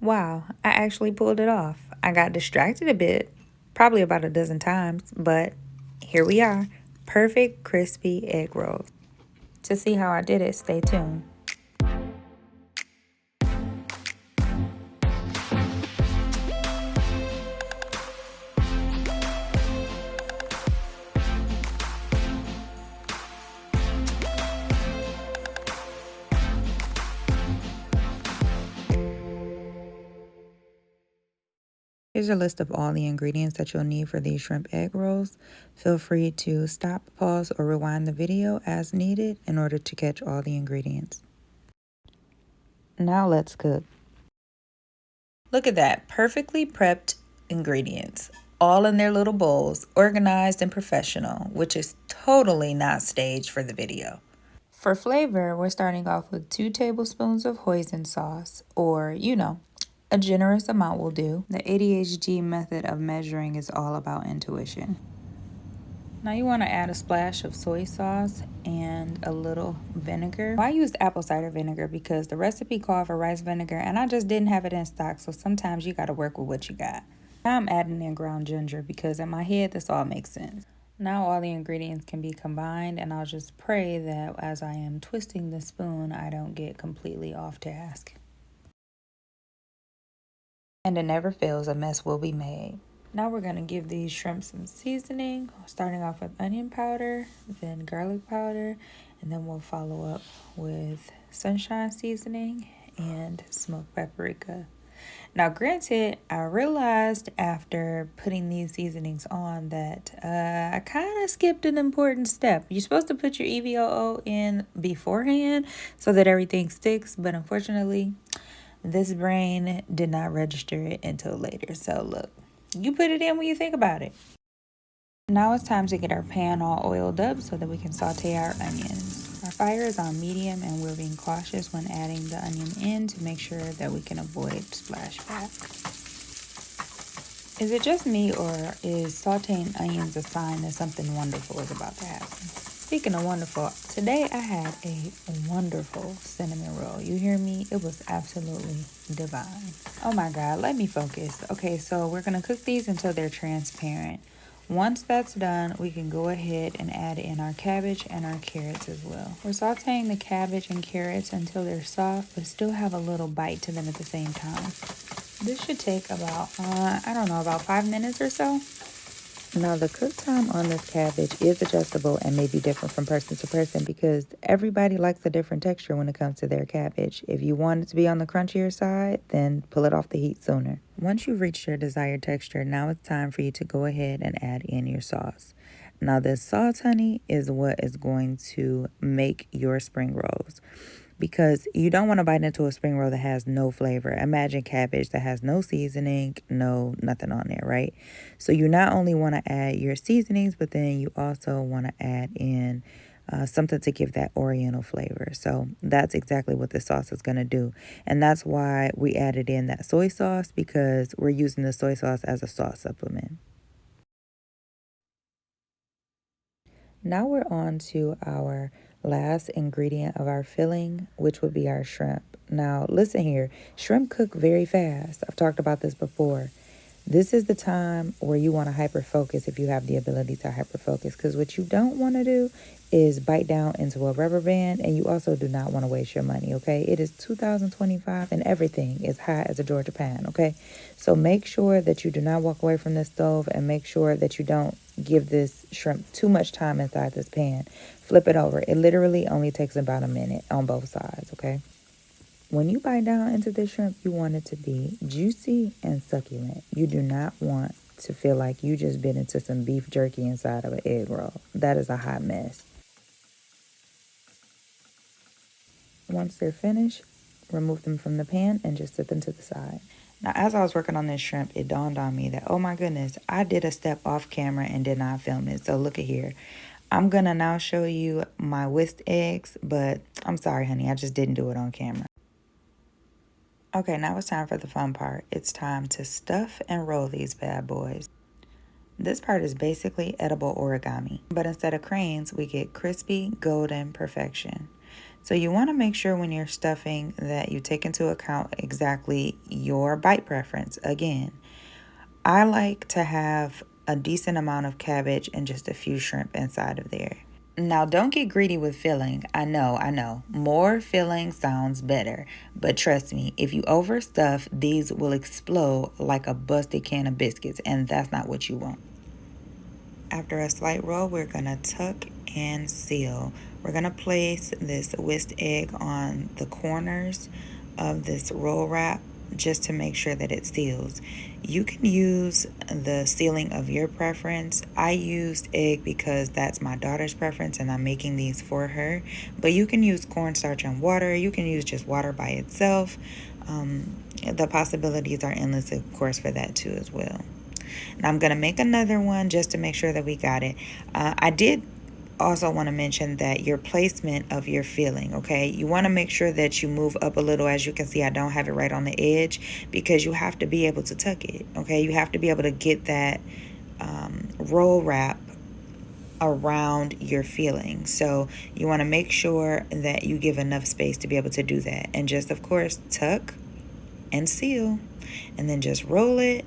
Wow, I actually pulled it off. I got distracted a bit, probably about a dozen times, but here we are. Perfect crispy egg rolls. To see how I did it, stay tuned. Here's a list of all the ingredients that you'll need for these shrimp egg rolls. Feel free to stop, pause, or rewind the video as needed in order to catch all the ingredients. Now let's cook. Look at that, perfectly prepped ingredients, all in their little bowls, organized and professional, which is totally not staged for the video. For flavor, we're starting off with 2 tablespoons of hoisin sauce, or, a generous amount will do. The ADHD method of measuring is all about intuition. Now you want to add a splash of soy sauce and a little vinegar. I used apple cider vinegar because the recipe called for rice vinegar and I just didn't have it in stock, so sometimes you got to work with what you got. Now I'm adding in ground ginger because in my head this all makes sense. Now all the ingredients can be combined, and I'll just pray that as I am twisting the spoon I don't get completely off task. And it never fails, a mess will be made. Now we're going to give these shrimp some seasoning, starting off with onion powder, then garlic powder, and then we'll follow up with sunshine seasoning and smoked paprika. Now, granted, I realized after putting these seasonings on that I kind of skipped an important step. You're supposed to put your EVOO in beforehand so that everything sticks, but unfortunately, this brain did not register it until later. So look, you put it in when you think about it. Now it's time to get our pan all oiled up so that we can saute our onions. Our fire is on medium and we're being cautious when adding the onion in to make sure that we can avoid splashback. Is it just me, or is sauteing onions a sign that something wonderful is about to happen? Speaking of wonderful, today I had a wonderful cinnamon roll. You hear me? It was absolutely divine. Oh my God, let me focus. Okay, so we're gonna cook these until they're transparent. Once that's done, we can go ahead and add in our cabbage and our carrots as well. We're sauteing the cabbage and carrots until they're soft, but still have a little bite to them at the same time. This should take about, about 5 minutes or so. Now, the cook time on this cabbage is adjustable and may be different from person to person because everybody likes a different texture when it comes to their cabbage. If you want it to be on the crunchier side, then pull it off the heat sooner. Once you've reached your desired texture, now it's time for you to go ahead and add in your sauce. Now, this sauce, honey, is what is going to make your spring rolls, because you don't want to bite into a spring roll that has no flavor. Imagine cabbage that has no seasoning, nothing on there, right? So you not only want to add your seasonings, but then you also want to add in something to give that oriental flavor. So that's exactly what the sauce is going to do. And that's why we added in that soy sauce, because we're using the soy sauce as a sauce supplement. Now we're on to our last ingredient of our filling, which would be our shrimp. Now, listen here, shrimp cook very fast. I've talked about this before. This is the time where you want to hyper focus if you have the ability to hyper focus, because what you don't want to do is bite down into a rubber band, and you also do not want to waste your money, okay? It is 2025 and everything is high as a Georgia pan, okay? So make sure that you do not walk away from this stove, and make sure that you don't give this shrimp too much time inside this pan. Flip it over. It literally only takes about a minute on both sides, okay? When you bite down into this shrimp, you want it to be juicy and succulent. You do not want to feel like you just bit into some beef jerky inside of an egg roll. That is a hot mess. Once they're finished, remove them from the pan and just set them to the side. Now, as I was working on this shrimp, it dawned on me that, oh my goodness, I did a step off camera and did not film it. So look at here. I'm going to now show you my whisked eggs, but I'm sorry, honey, I just didn't do it on camera. Okay, now it's time for the fun part. It's time to stuff and roll these bad boys. This part is basically edible origami, but instead of cranes, we get crispy golden perfection. So you want to make sure when you're stuffing that you take into account exactly your bite preference. Again, I like to have a decent amount of cabbage and just a few shrimp inside of there. Now, don't get greedy with filling. I know. More filling sounds better. But trust me, if you overstuff, these will explode like a busted can of biscuits, and that's not what you want. After a slight roll, we're going to tuck and seal. We're going to place this whisked egg on the corners of this roll wrap just to make sure that it seals. You can use the sealing of your preference. I used egg because that's my daughter's preference and I'm making these for her. But you can use cornstarch and water. You can use just water by itself. The possibilities are endless, of course, for that too as well. Now I'm going to make another one just to make sure that we got it. I did also want to mention that your placement of your filling, okay? You want to make sure that you move up a little. As you can see, I don't have it right on the edge because you have to be able to tuck it, okay? You have to be able to get that roll wrap around your filling. So you want to make sure that you give enough space to be able to do that. And just, of course, tuck and seal. And then just roll it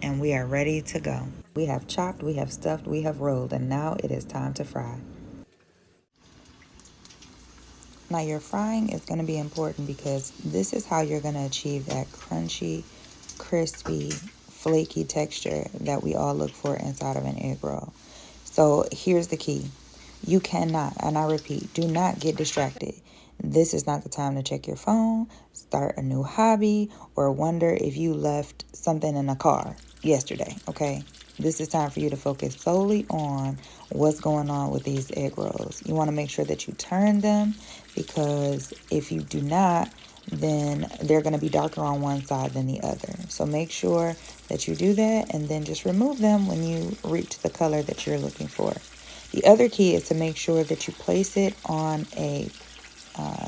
and we are ready to go. We have chopped, we have stuffed, we have rolled, and now it is time to fry. Now your frying is going to be important because this is how you're going to achieve that crunchy, crispy, flaky texture that we all look for inside of an egg roll. So here's the key. You cannot, and I repeat, do not get distracted. This is not the time to check your phone, start a new hobby, or wonder if you left something in a car yesterday, okay? This is time for you to focus solely on what's going on with these egg rolls. You want to make sure that you turn them because if you do not, then they're going to be darker on one side than the other. So make sure that you do that and then just remove them when you reach the color that you're looking for. The other key is to make sure that you place it on a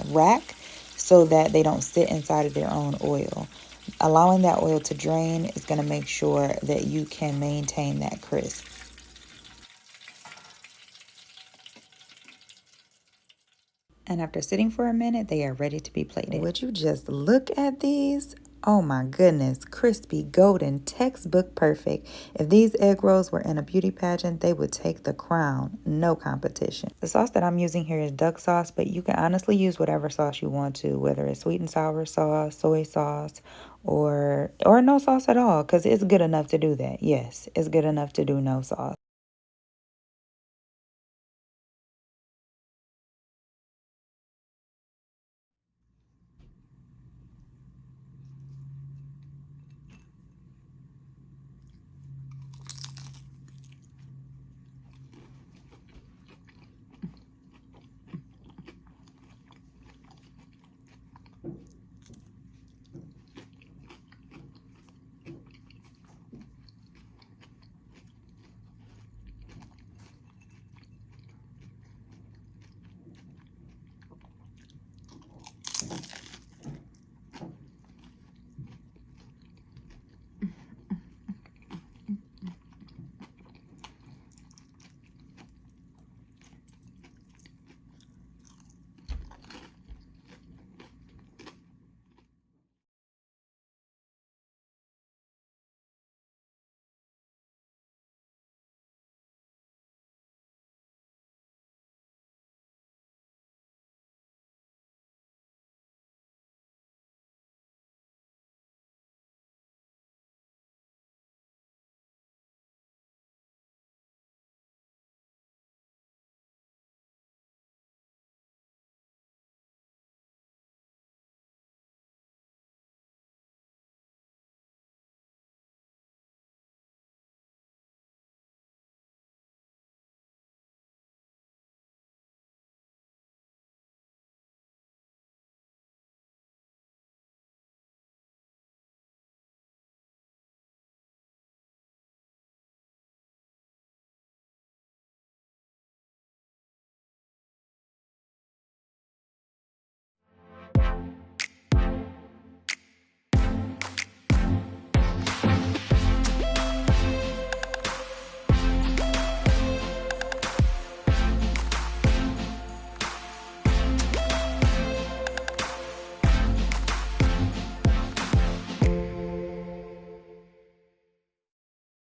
rack so that they don't sit inside of their own oil. Allowing that oil to drain is going to make sure that you can maintain that crisp. And after sitting for a minute, they are ready to be plated. Would you just look at these? Oh my goodness, crispy, golden, textbook perfect. If these egg rolls were in a beauty pageant, they would take the crown. No competition. The sauce that I'm using here is duck sauce, but you can honestly use whatever sauce you want to, whether it's sweet and sour sauce, soy sauce, or no sauce at all, because it's good enough to do that. Yes, it's good enough to do no sauce.